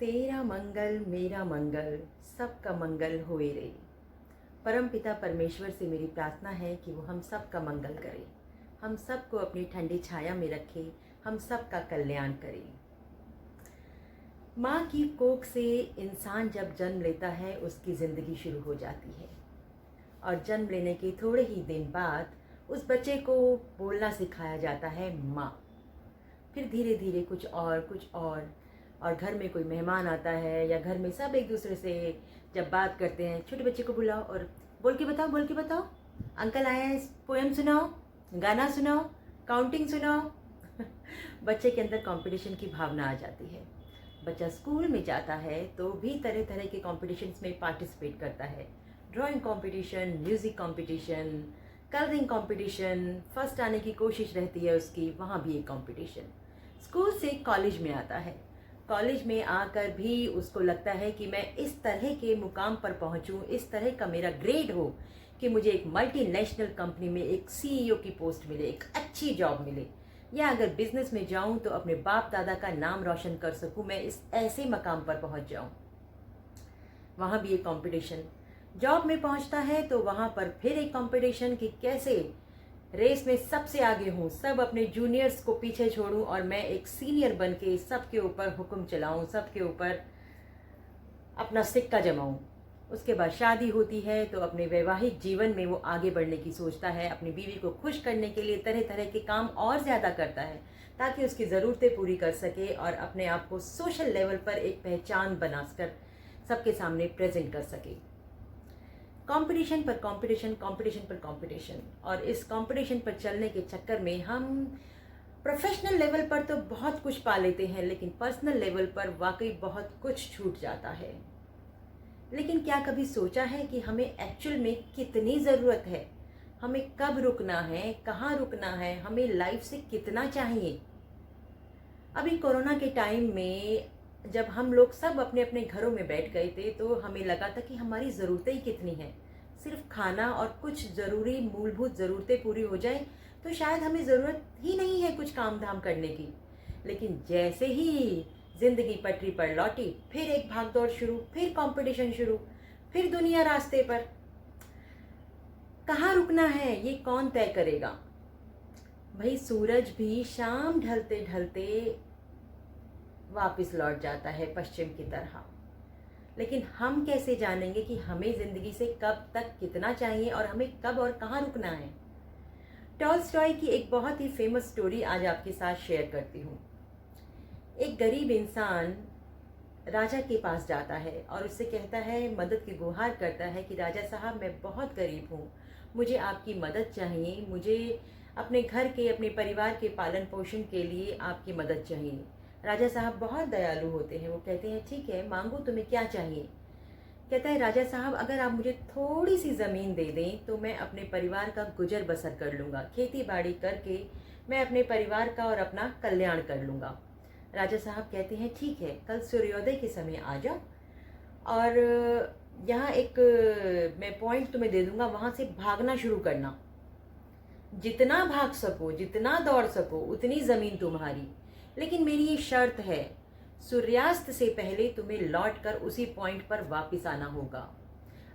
तेरा मंगल मेरा मंगल सबका मंगल होए रे। परम पिता परमेश्वर से मेरी प्रार्थना है कि वो हम सब का मंगल करे, हम सबको अपनी ठंडी छाया में रखे, हम सब का कल्याण करे। माँ की कोख से इंसान जब जन्म लेता है उसकी ज़िंदगी शुरू हो जाती है और जन्म लेने के थोड़े ही दिन बाद उस बच्चे को बोलना सिखाया जाता है माँ। फिर धीरे धीरे कुछ और घर में कोई मेहमान आता है या घर में सब एक दूसरे से जब बात करते हैं, छोटे बच्चे को बुलाओ और बोल के बताओ, अंकल आया है, पोएम सुनाओ, गाना सुनाओ, काउंटिंग सुनाओ। बच्चे के अंदर कंपटीशन की भावना आ जाती है। बच्चा स्कूल में जाता है तो भी तरह तरह के कॉम्पिटिशन्स में पार्टिसिपेट करता है। Drawing competition, music competition, colouring competition, first आने की कोशिश रहती है उसकी, वहाँ भी एक कंपटीशन। स्कूल से कॉलेज में आता है, कॉलेज में आकर भी उसको लगता है कि मैं इस तरह के मुकाम पर पहुंचूं, इस तरह का मेरा ग्रेड हो कि मुझे एक मल्टीनेशनल कंपनी में एक सीईओ की पोस्ट मिले, एक अच्छी जॉब मिले, या अगर बिजनेस में जाऊं तो अपने बाप दादा का नाम रोशन कर सकूं, मैं इस ऐसे मकाम पर पहुंच जाऊं। वहाँ भी एक कंपटीशन। जॉब में पहुंचता है तो वहाँ पर फिर एक कंपटीशन कि कैसे रेस में सबसे आगे हूँ, सब अपने जूनियर्स को पीछे छोड़ूं और मैं एक सीनियर बन के सबके ऊपर हुक्म चलाऊं, सबके ऊपर अपना सिक्का जमाऊं। उसके बाद शादी होती है तो अपने वैवाहिक जीवन में वो आगे बढ़ने की सोचता है, अपनी बीवी को खुश करने के लिए तरह तरह के काम और ज़्यादा करता है ताकि उसकी ज़रूरतें पूरी कर सके और अपने आप को सोशल लेवल पर एक पहचान बनाकर सबके सामने प्रेजेंट कर सके। कंपटीशन पर कंपटीशन, कंपटीशन पर कंपटीशन, और इस कंपटीशन पर चलने के चक्कर में हम प्रोफेशनल लेवल पर तो बहुत कुछ पा लेते हैं, लेकिन पर्सनल लेवल पर वाकई बहुत कुछ छूट जाता है। लेकिन क्या कभी सोचा है कि हमें एक्चुअल में कितनी ज़रूरत है, हमें कब रुकना है, कहाँ रुकना है, हमें लाइफ से कितना चाहिए? अभी कोरोना के टाइम में जब हम लोग सब अपने अपने घरों में बैठ गए थे तो हमें लगा था कि हमारी ज़रूरतें ही कितनी हैं। सिर्फ खाना और कुछ ज़रूरी मूलभूत ज़रूरतें पूरी हो जाए तो शायद हमें ज़रूरत ही नहीं है कुछ काम धाम करने की। लेकिन जैसे ही ज़िंदगी पटरी पर लौटी, फिर एक भागदौड़ शुरू, फिर कंपटीशन शुरू, फिर दुनिया रास्ते पर। कहाँ रुकना है ये कौन तय करेगा? भाई सूरज भी शाम ढलते ढलते वापस लौट जाता है पश्चिम की तरह। लेकिन हम कैसे जानेंगे कि हमें ज़िंदगी से कब तक कितना चाहिए और हमें कब और कहाँ रुकना है? टॉलस्टॉय की एक बहुत ही फेमस स्टोरी आज आपके साथ शेयर करती हूँ। एक गरीब इंसान राजा के पास जाता है और उससे कहता है, मदद की गुहार करता है कि राजा साहब मैं बहुत गरीब हूँ, मुझे आपकी मदद चाहिए, मुझे अपने घर के, अपने परिवार के पालन पोषण के लिए आपकी मदद चाहिए। राजा साहब बहुत दयालु होते हैं, वो कहते हैं ठीक है मांगो, तुम्हें क्या चाहिए? कहता है, राजा साहब अगर आप मुझे थोड़ी सी ज़मीन दे दें तो मैं अपने परिवार का गुजर बसर कर लूँगा, खेती बाड़ी करके मैं अपने परिवार का और अपना कल्याण कर लूँगा। राजा साहब कहते हैं ठीक है, कल सूर्योदय के समय आ जाओ और यहाँ एक मैं पॉइंट तुम्हें दे दूँगा, वहाँ से भागना शुरू करना, जितना भाग सको, जितना दौड़ सको उतनी ज़मीन तुम्हारी। लेकिन मेरी ये शर्त है, सूर्यास्त से पहले तुम्हें लौटकर उसी पॉइंट पर वापस आना होगा।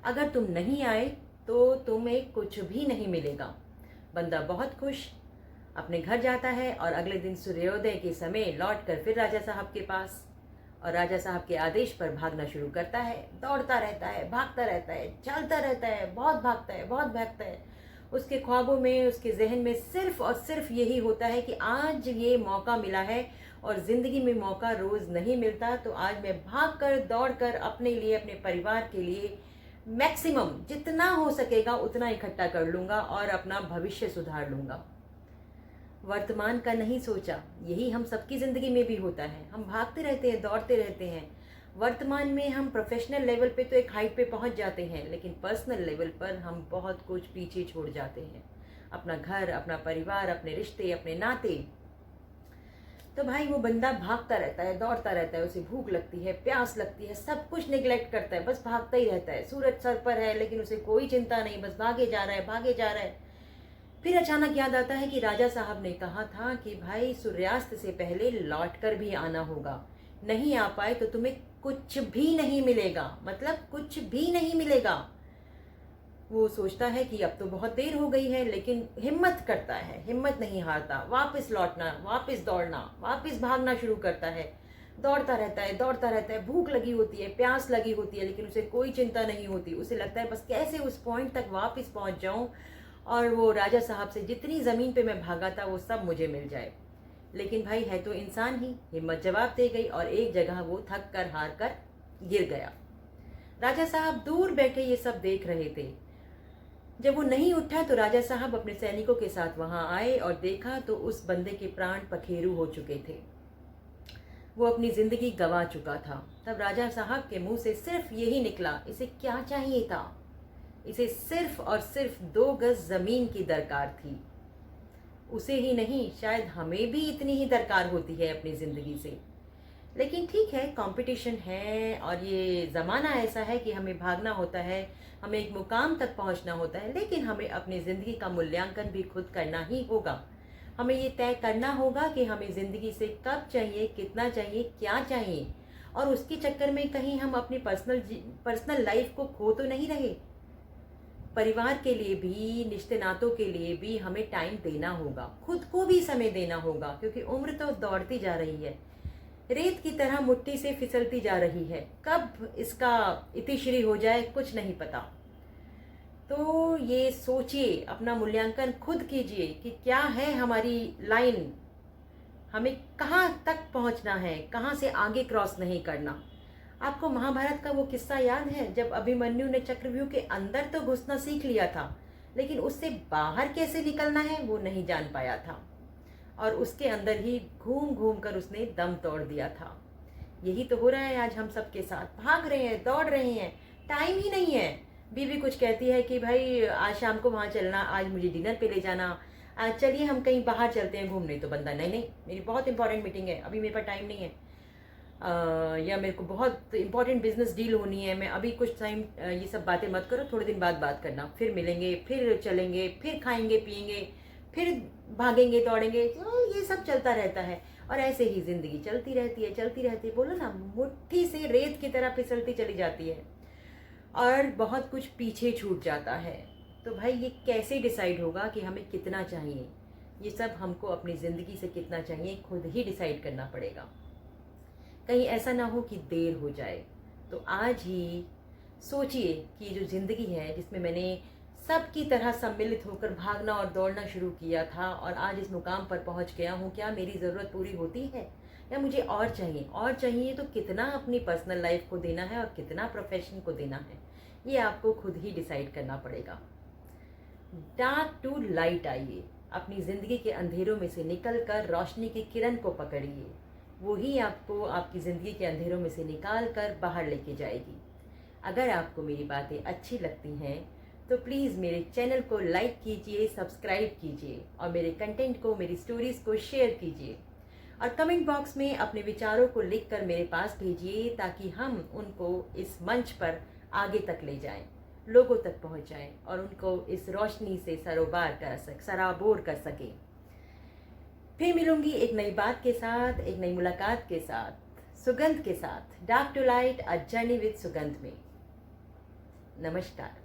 अगर तुम नहीं आए तो तुम्हें कुछ भी नहीं मिलेगा। बंदा बहुत खुश अपने घर जाता है और अगले दिन सूर्योदय के समय लौटकर फिर राजा साहब के पास, और राजा साहब के आदेश पर भागना शुरू करता है। दौड़ता रहता है, भागता रहता है, चलता रहता है, बहुत भागता है, बहुत भागता है। उसके ख्वाबों में, उसके जहन में सिर्फ और सिर्फ यही होता है कि आज ये मौका मिला है और ज़िंदगी में मौका रोज़ नहीं मिलता, तो आज मैं भाग कर, दौड़ कर अपने लिए, अपने परिवार के लिए मैक्सिमम जितना हो सकेगा उतना इकट्ठा कर लूँगा और अपना भविष्य सुधार लूँगा। वर्तमान का नहीं सोचा। यही हम सबकी ज़िंदगी में भी होता है। हम भागते रहते हैं, दौड़ते रहते हैं। वर्तमान में हम प्रोफेशनल लेवल पे तो एक हाइट पे पहुंच जाते हैं, लेकिन पर्सनल लेवल पर हम बहुत कुछ पीछे छोड़ जाते हैं, अपना घर, अपना परिवार, अपने रिश्ते, अपने नाते। तो भाई वो बंदा भागता रहता है, दौड़ता रहता है, उसे भूख लगती है, प्यास लगती है, सब कुछ निगलेक्ट करता है, बस भागता ही रहता है। सूरज सर पर है लेकिन उसे कोई चिंता नहीं, बस भागे जा रहा है, भागे जा रहा है। फिर अचानक याद आता है कि राजा साहब ने कहा था कि भाई सूर्यास्त से पहले लौट कर भी आना होगा, नहीं आ पाए तो तुम्हें कुछ भी नहीं मिलेगा, मतलब कुछ भी नहीं मिलेगा। वो सोचता है कि अब तो बहुत देर हो गई है, लेकिन हिम्मत करता है, हिम्मत नहीं हारता, वापस लौटना, वापस दौड़ना, वापस भागना शुरू करता है। दौड़ता रहता है, दौड़ता रहता है, भूख लगी होती है, प्यास लगी होती है, लेकिन उसे कोई चिंता नहीं होती। उसे लगता है बस कैसे उस पॉइंट तक वापस पहुंच जाऊं और वो राजा साहब से जितनी ज़मीन पे मैं भागा था वो सब मुझे मिल जाए। लेकिन भाई है तो इंसान ही, हिम्मत जवाब दे गई और एक जगह वो थक कर हार कर गिर गया। राजा साहब दूर बैठे ये सब देख रहे थे। जब वो नहीं उठा तो राजा साहब अपने सैनिकों के साथ वहां आए और देखा तो उस बंदे के प्राण पखेरु हो चुके थे। वो अपनी जिंदगी गंवा चुका था। तब राजा साहब के मुंह से सिर्फ यही निकला, इसे क्या चाहिए था? इसे सिर्फ और सिर्फ 2 गज जमीन की दरकार थी। उसे ही नहीं, शायद हमें भी इतनी ही दरकार होती है अपनी ज़िंदगी से। लेकिन ठीक है, कंपटीशन है और ये ज़माना ऐसा है कि हमें भागना होता है, हमें एक मुकाम तक पहुंचना होता है, लेकिन हमें अपनी ज़िंदगी का मूल्यांकन भी खुद करना ही होगा। हमें ये तय करना होगा कि हमें ज़िंदगी से कब चाहिए, कितना चाहिए, क्या चाहिए, और उसके चक्कर में कहीं हम अपनी पर्सनल लाइफ को खो तो नहीं रहे। परिवार के लिए भी, रिश्ते नातों के लिए भी हमें टाइम देना होगा, खुद को भी समय देना होगा, क्योंकि उम्र तो दौड़ती जा रही है, रेत की तरह मुट्ठी से फिसलती जा रही है। कब इसका इतिश्री हो जाए कुछ नहीं पता। तो ये सोचिए, अपना मूल्यांकन खुद कीजिए कि क्या है हमारी लाइन, हमें कहाँ तक पहुँचना है, कहाँ से आगे क्रॉस नहीं करना। आपको महाभारत का वो किस्सा याद है जब अभिमन्यु ने चक्रव्यूह के अंदर तो घुसना सीख लिया था, लेकिन उससे बाहर कैसे निकलना है वो नहीं जान पाया था, और उसके अंदर ही घूम घूम कर उसने दम तोड़ दिया था। यही तो हो रहा है आज हम सबके साथ, भाग रहे हैं, दौड़ रहे हैं, टाइम ही नहीं है। बीवी कुछ कहती है कि भाई आज शाम को वहाँ चलना, आज मुझे डिनर पे ले जाना, आज चलिए हम कहीं बाहर चलते हैं घूमने, तो बंदा नहीं नहीं मेरी बहुत इंपॉर्टेंट मीटिंग है, अभी मेरे पास टाइम नहीं है, या मेरे को बहुत इंपॉर्टेंट बिजनेस डील होनी है, मैं अभी कुछ टाइम, ये सब बातें मत करो, थोड़े दिन बाद बात करना, फिर मिलेंगे, फिर चलेंगे, फिर खाएंगे पिएंगे, फिर भागेंगे दौड़ेंगे, तो ये सब चलता रहता है। और ऐसे ही ज़िंदगी चलती रहती है, चलती रहती है, बोलो ना मुट्ठी से रेत की तरह फिसलती चली जाती है और बहुत कुछ पीछे छूट जाता है। तो भाई ये कैसे डिसाइड होगा कि हमें कितना चाहिए? ये सब हमको अपनी ज़िंदगी से कितना चाहिए खुद ही डिसाइड करना पड़ेगा। कहीं ऐसा ना हो कि देर हो जाए। तो आज ही सोचिए कि जो ज़िंदगी है जिसमें मैंने सबकी तरह सम्मिलित होकर भागना और दौड़ना शुरू किया था और आज इस मुकाम पर पहुंच गया हूं, क्या मेरी ज़रूरत पूरी होती है या मुझे और चाहिए? और चाहिए तो कितना अपनी पर्सनल लाइफ को देना है और कितना प्रोफेशन को देना है, ये आपको खुद ही डिसाइड करना पड़ेगा। डार्क टू लाइट आइए, अपनी ज़िंदगी के अंधेरों में से निकल कर रोशनी की किरण को पकड़िए, वो ही आपको आपकी ज़िंदगी के अंधेरों में से निकाल कर बाहर लेके जाएगी। अगर आपको मेरी बातें अच्छी लगती हैं तो प्लीज़ मेरे चैनल को लाइक कीजिए, सब्सक्राइब कीजिए और मेरे कंटेंट को, मेरी स्टोरीज़ को शेयर कीजिए और कमेंट बॉक्स में अपने विचारों को लिखकर मेरे पास भेजिए, ताकि हम उनको इस मंच पर आगे तक ले जाएं, लोगों तक पहुंचाएं और उनको इस रोशनी से सराबोर कर सकें। फिर मिलूंगी एक नई बात के साथ, एक नई मुलाकात के साथ, सुगंध के साथ। Dark to light, a journey with Sugandh में। नमस्कार।